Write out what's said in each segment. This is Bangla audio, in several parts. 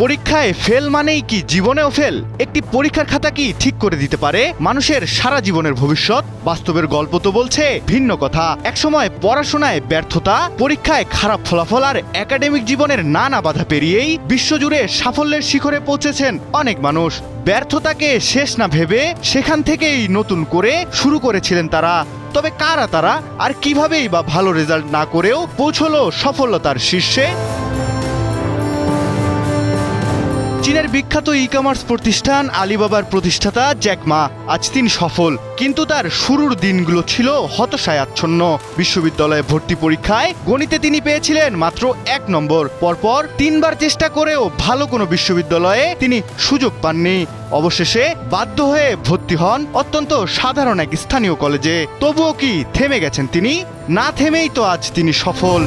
পরীক্ষায় ফেল মানেই কি জীবনেও ফেল? একটি পরীক্ষার খাতা কি ঠিক করে দিতে পারে মানুষের সারা জীবনের ভবিষ্যৎ? বাস্তবের গল্প তো বলছে ভিন্ন কথা। একসময় পড়াশোনায় ব্যর্থতা, পরীক্ষায় খারাপ ফলাফল আর একাডেমিক জীবনের নানা বাধা পেরিয়েই বিশ্বজুড়ে সাফল্যের শিখরে পৌঁছেছেন অনেক মানুষ। ব্যর্থতাকে শেষ না ভেবে সেখান থেকেই নতুন করে শুরু করেছিলেন তারা। তবে কারা তারা, আর কিভাবেই বা ভালো রেজাল্ট না করেও পৌঁছলো সফলতার শীর্ষে? চীনের বিখ্যাত ই কমার্স প্রতিষ্ঠান আলিবাবার প্রতিষ্ঠাতা জ্যাক মা আজ তিনি সফল, কিন্তু তার শুরুর দিনগুলো ছিল হতাশায় আচ্ছন্ন। বিশ্ববিদ্যালয়ে ভর্তি পরীক্ষায় গণিতে তিনি পেয়েছিলেন মাত্র 1 নম্বর। পরপর 3বার চেষ্টা করেও ভালো কোনো বিশ্ববিদ্যালয়ে তিনি সুযোগ পাননি। অবশেষে বাধ্য হয়ে ভর্তি হন অত্যন্ত সাধারণ এক স্থানীয় কলেজে। তবুও কি থেমে গেছেন তিনি? না থেমেই তো আজ তিনি সফল।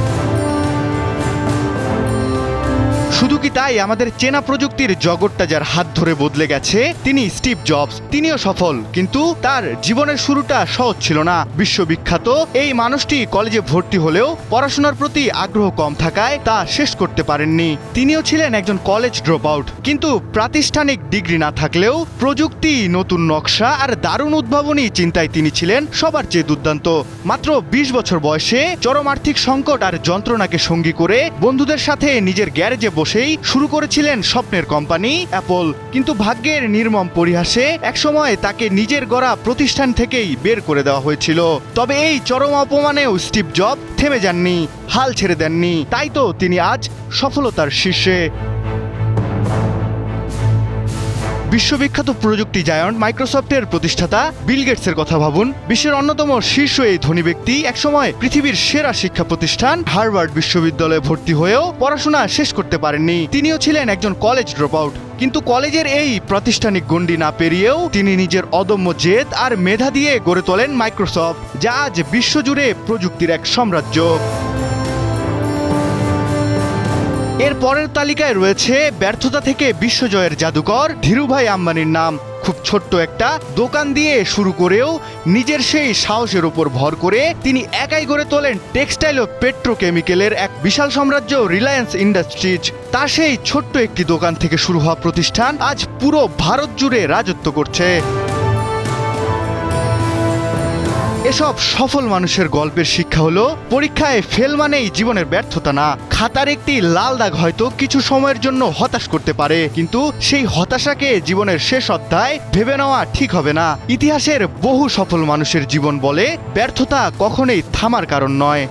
শুধু কি তাই, আমাদের চেনা প্রযুক্তির জগৎটা যার হাত ধরে বদলে গেছে তিনি স্টিভ জবস। তিনিও সফল, কিন্তু তার জীবনের শুরুটা সহজ ছিল না। বিশ্ববিখ্যাত এই মানুষটি কলেজে ভর্তি হলেও পড়াশোনার প্রতি আগ্রহ কম থাকায় তা শেষ করতে পারেননি। তিনিও ছিলেন একজন কলেজ ড্রপ আউট, কিন্তু প্রাতিষ্ঠানিক ডিগ্রি না থাকলেও প্রযুক্তি, নতুন নকশা আর দারুণ উদ্ভাবনী চিন্তায় তিনি ছিলেন সবার চেয়ে দুর্দান্ত। মাত্র 20 বছর বয়সে চরম আর্থিক সংকট আর যন্ত্রণাকে সঙ্গী করে বন্ধুদের সাথে নিজের গ্যারেজে বসেই শুরু করেছিলেন স্বপ্নের কোম্পানি অ্যাপল। কিন্তু ভাগ্যের নির্মম পরিহাসে একসময় তাকে নিজের গড়া প্রতিষ্ঠান থেকেই বের করে দেওয়া হয়েছিল। তবে এই চরম অপমানেও স্টিভ জব থেমে যাননি, হাল ছেড়ে দেননি। তাই তো তিনি আজ সফলতার শীর্ষে। বিশ্ববিখ্যাত প্রযুক্তি জায়ান্ট মাইক্রোসফটের প্রতিষ্ঠাতা বিল গেটসের কথা ভাবুন। বিশ্বের অন্যতম শীর্ষ এই ধনী ব্যক্তি একসময় পৃথিবীর সেরা শিক্ষা প্রতিষ্ঠান হার্ভার্ড বিশ্ববিদ্যালয়ে ভর্তি হয়েও পড়াশোনা শেষ করতে পারেননি। তিনিও ছিলেন একজন কলেজ ড্রপ আউট, কিন্তু কলেজের এই প্রাতিষ্ঠানিক গণ্ডি না পেরিয়েও তিনি নিজের অদম্য জেদ আর মেধা দিয়ে গড়ে তোলেন মাইক্রোসফট, যা আজ বিশ্বজুড়ে প্রযুক্তির এক সাম্রাজ্য। এর পরের তালিকায় রয়েছে ব্যর্থতা থেকে বিশ্বজয়ের জাদুকর ধীরুভাই আম্বানির নাম। খুব ছোট্ট একটা দোকান দিয়ে শুরু করেও নিজের সেই সাহসের উপর ভর করে তিনি একাই গড়ে তোলেন টেক্সটাইল ও পেট্রোকেমিক্যালের এক বিশাল সাম্রাজ্য রিলায়েন্স ইন্ডাস্ট্রিজ। তার সেই ছোট্ট একটি দোকান থেকে শুরু হওয়া প্রতিষ্ঠান আজ পুরো ভারত জুড়ে রাজত্ব করছে। এসব সফল মানুষের গল্পের শিক্ষা হলো, পরীক্ষায় ফেল মানেই জীবনের ব্যর্থতা না। খাতার একটি লাল দাগ হয়তো কিছু সময়ের জন্য হতাশ করতে পারে, কিন্তু সেই হতাশাকে জীবনের শেষ অধ্যায় ভেবে নেওয়া ঠিক হবে না। ইতিহাসের বহু সফল মানুষের জীবন বলে ব্যর্থতা কখনোই থামার কারণ নয়।